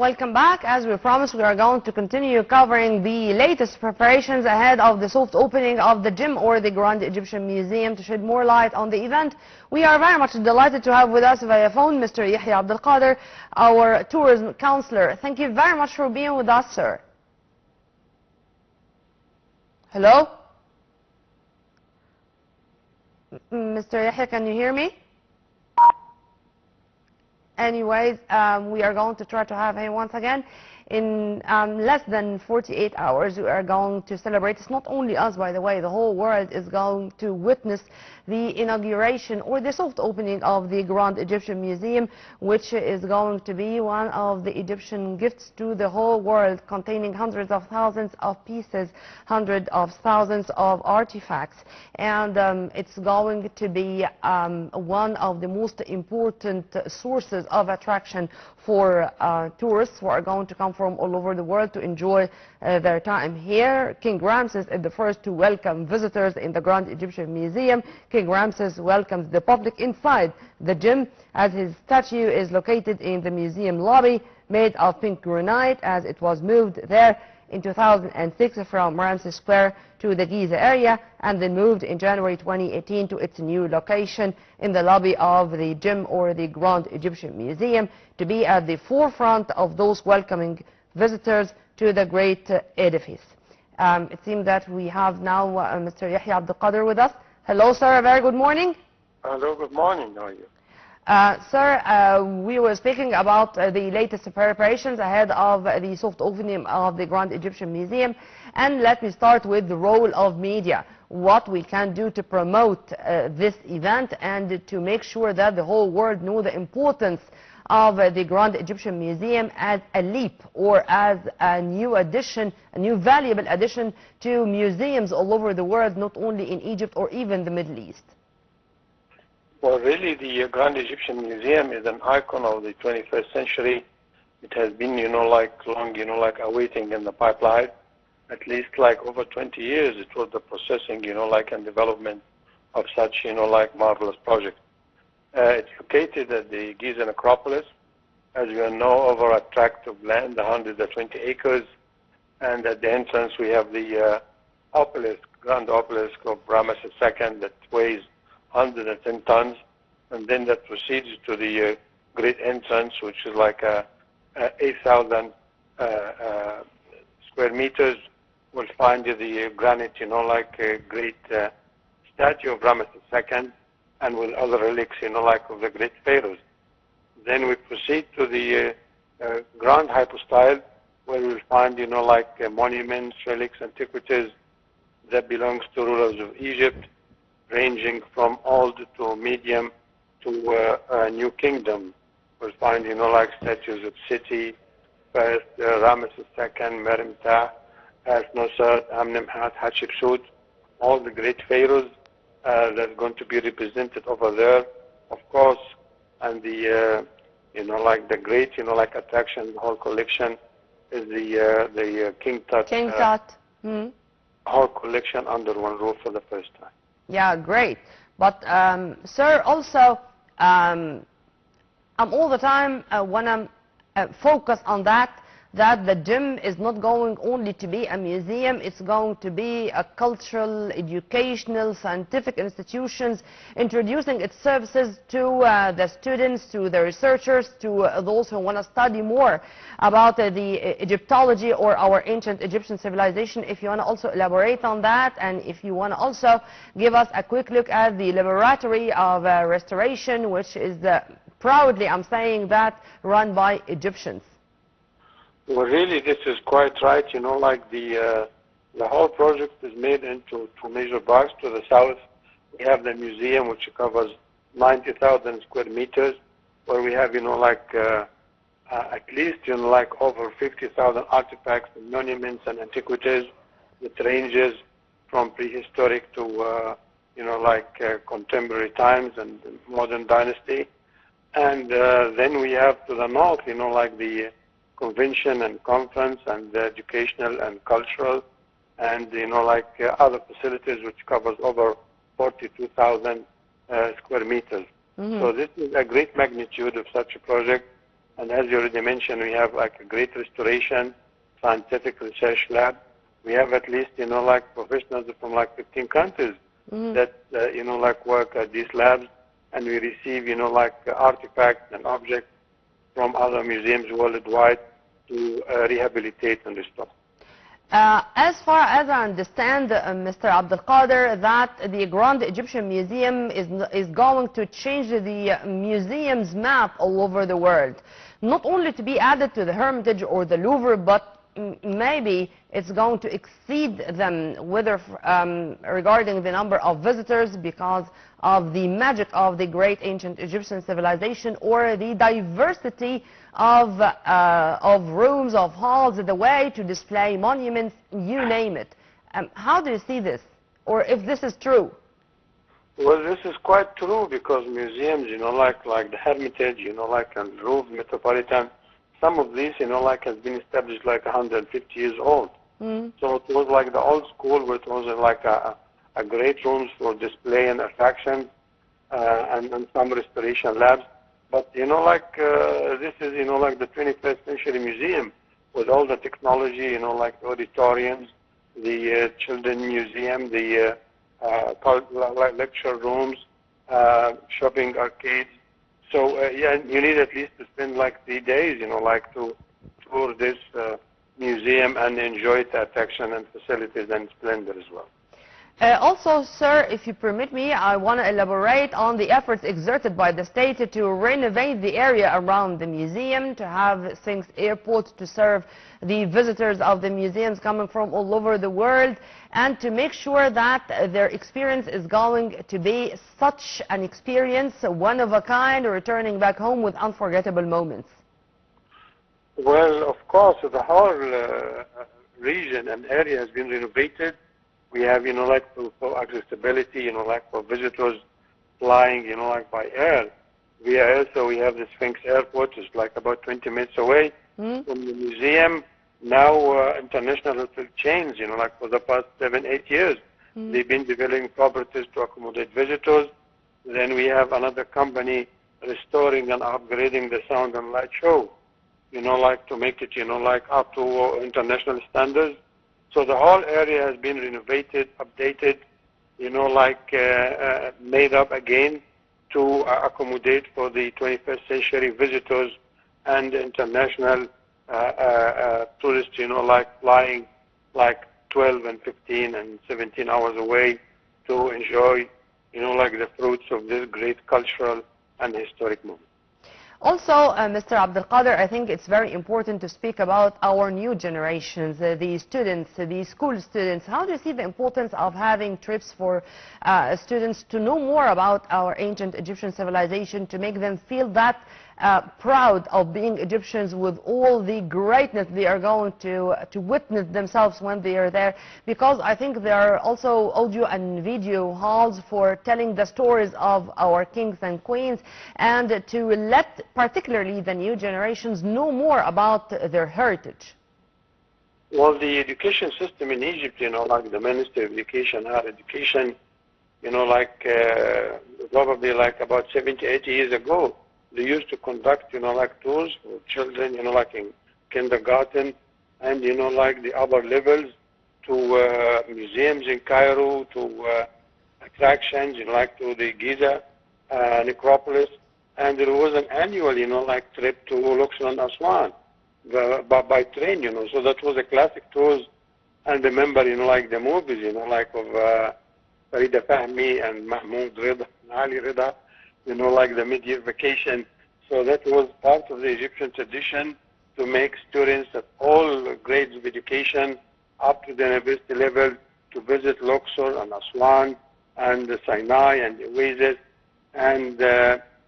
welcome back. As we promised, we are going to continue covering the latest preparations ahead of the soft opening of the gym or the Grand Egyptian Museum. To shed more light on the event, we are very much delighted to have with us via phone Mr. Yehia Abdul Qader, our tourism counselor. Thank you very much for being with us, sir. Hello? Mr. Yehia, can you hear me? Anyways, we are going to try to have him once again. In less than 48 hours, we are going to celebrate. It's not only us, by the way. The whole world is going to witness the inauguration or the soft opening of the Grand Egyptian Museum, which is going to be one of the Egyptian gifts to the whole world, containing hundreds of thousands of pieces, hundreds of thousands of artifacts. And it's going to be one of the most important sources of attraction for tourists who are going to come from all over the world to enjoy their time here. King Ramses is the first to welcome visitors in the Grand Egyptian Museum. King Ramses welcomes the public inside the gym, as his statue is located in the museum lobby, made of pink granite, as it was moved there in 2006 from Ramses Square to the Giza area, and then moved in January 2018 to its new location in the lobby of the gym or the Grand Egyptian Museum, to be at the forefront of those welcoming visitors to the great edifice. It seems that we have now Mr. Yehia Abdul Qader with us. Hello, sir. A very good morning. Hello, good morning. How are you? Sir, we were speaking about the latest preparations ahead of the soft opening of the Grand Egyptian Museum. And let me start with the role of media, what we can do to promote this event and to make sure that the whole world know the importance of the Grand Egyptian Museum as a leap or as a new addition, a new valuable addition to museums all over the world, not only in Egypt or even the Middle East. Well, really, the Grand Egyptian Museum is an icon of the 21st century. It has been, long, awaiting in the pipeline. At least, over 20 years, it was the processing, and development of such, marvelous project. It's located at the Giza Acropolis, as you know, over a tract of land, 120 acres. And at the entrance, we have the obelisk, grand obelisk of Ramses II that weighs 110 tons, and then that proceeds to the great entrance, which is 8,000 square meters. We'll find the granite, great statue of Ramses II, and with other relics, of the great pharaohs. Then we proceed to the grand hypostyle, where we'll find, monuments, relics, antiquities that belongs to rulers of Egypt, ranging from old to medium to a new kingdom. We'll find, statues of Seti, first Ramses II, Merimta, Nosrat, Amnemhat, Hatshepsut, all the great pharaohs that's going to be represented over there, of course, and the, the great, attraction, the whole collection is the King Tut. King Tut. Whole collection under one roof for the first time. Yeah, great. But, sir, also, I'm all the time when I'm focused on that the gym is not going only to be a museum, it's going to be a cultural, educational, scientific institutions, introducing its services to the students, to the researchers, to those who want to study more about the Egyptology or our ancient Egyptian civilization. If you want to also elaborate on that, and if you want to also give us a quick look at the laboratory of restoration, which is proudly, I'm saying that, run by Egyptians. Well, really, this is quite right. The whole project is made into two major parts. To the south, we have the museum, which covers 90,000 square meters, where we have, at least, over 50,000 artifacts, and monuments, and antiquities. It ranges from prehistoric to, contemporary times and modern dynasty. And then we have to the north, the convention and conference and educational and cultural and other facilities, which covers over 42,000 square meters. So this is a great magnitude of such a project, And as you already mentioned, we have like a great restoration, scientific research lab. We have at least, like professionals from like 15 countries that, like work at these labs, and we receive, like artifacts and objects from other museums worldwide to rehabilitate and restore. As far as I understand, Mr. Abdul Qader, that the Grand Egyptian Museum is going to change the museum's map all over the world. Not only to be added to the Hermitage or the Louvre, but maybe it's going to exceed them, whether regarding the number of visitors because of the magic of the great ancient Egyptian civilization, or the diversity of rooms, of halls, the way to display monuments, you name it. How do you see this, or if this is true? Well, this is quite true, because museums, like the Hermitage, like and Louvre Metropolitan, some of these, like has been established like 150 years old. So it was like the old school, where it was like a great rooms for display and attraction, and some restoration labs. But this is like the 21st century museum with all the technology, like the auditoriums, the children museum, the lecture rooms, shopping arcades. So yeah, you need at least to spend like 3 days, like to tour this museum and enjoy the attraction and facilities and splendor as well. Also, sir, if you permit me, I want to elaborate on the efforts exerted by the state to renovate the area around the museum, to have Sphinx Airport to serve the visitors of the museums coming from all over the world, and to make sure that their experience is going to be such an experience, one of a kind, returning back home with unforgettable moments. Well, of course, the whole region and area has been renovated. We have, like for accessibility, like for visitors flying, like by air, via air. So we have the Sphinx Airport, is like about 20 minutes away from the museum. Now, international hotel chains, like for the past 7-8 years, they've been developing properties to accommodate visitors. Then we have another company restoring and upgrading the sound and light show, like to make it, like up to international standards. So the whole area has been renovated, updated, like made up again to accommodate for the 21st century visitors and international tourists, like flying like 12 and 15 and 17 hours away to enjoy, like the fruits of this great cultural and historic moment. Also, Mr. Abdul Qader, I think it's very important to speak about our new generations, the students, the school students. How do you see the importance of having trips for students to know more about our ancient Egyptian civilization, to make them feel that proud of being Egyptians, with all the greatness they are going to witness themselves when they are there? Because I think there are also audio and video halls for telling the stories of our kings and queens, and to let particularly the new generations know more about their heritage. Well, the education system in Egypt, like the Ministry of Education, Higher Education, like probably like about 70, 80 years ago, they used to conduct, like tours for children, like in kindergarten and, like the upper levels, to museums in Cairo, to attractions, like to the Giza necropolis. And there was an annual, like trip to Luxor and Aswan by train, So that was a classic tours. And remember, like the movies, like of Farida Fahmy and Mahmoud Rida, Ali Rida, like the mid-year vacation. So that was part of the Egyptian tradition, to make students at all grades of education up to the university level to visit Luxor and Aswan and the Sinai and the Oasis, and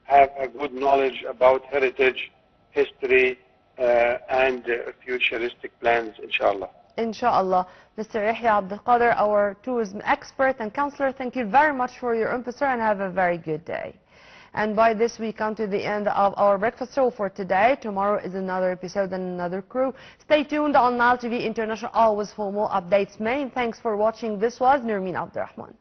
have a good knowledge about heritage, history, and futuristic plans, inshallah. Inshallah. Mr. Yehia Abdul Qader, our tourism expert and counselor, thank you very much for your input, sir, and have a very good day. And by this, we come to the end of our breakfast show for today. Tomorrow is another episode and another crew. Stay tuned on Nile TV International always for more updates. Many thanks for watching. This was Nermeen Abdurrahman.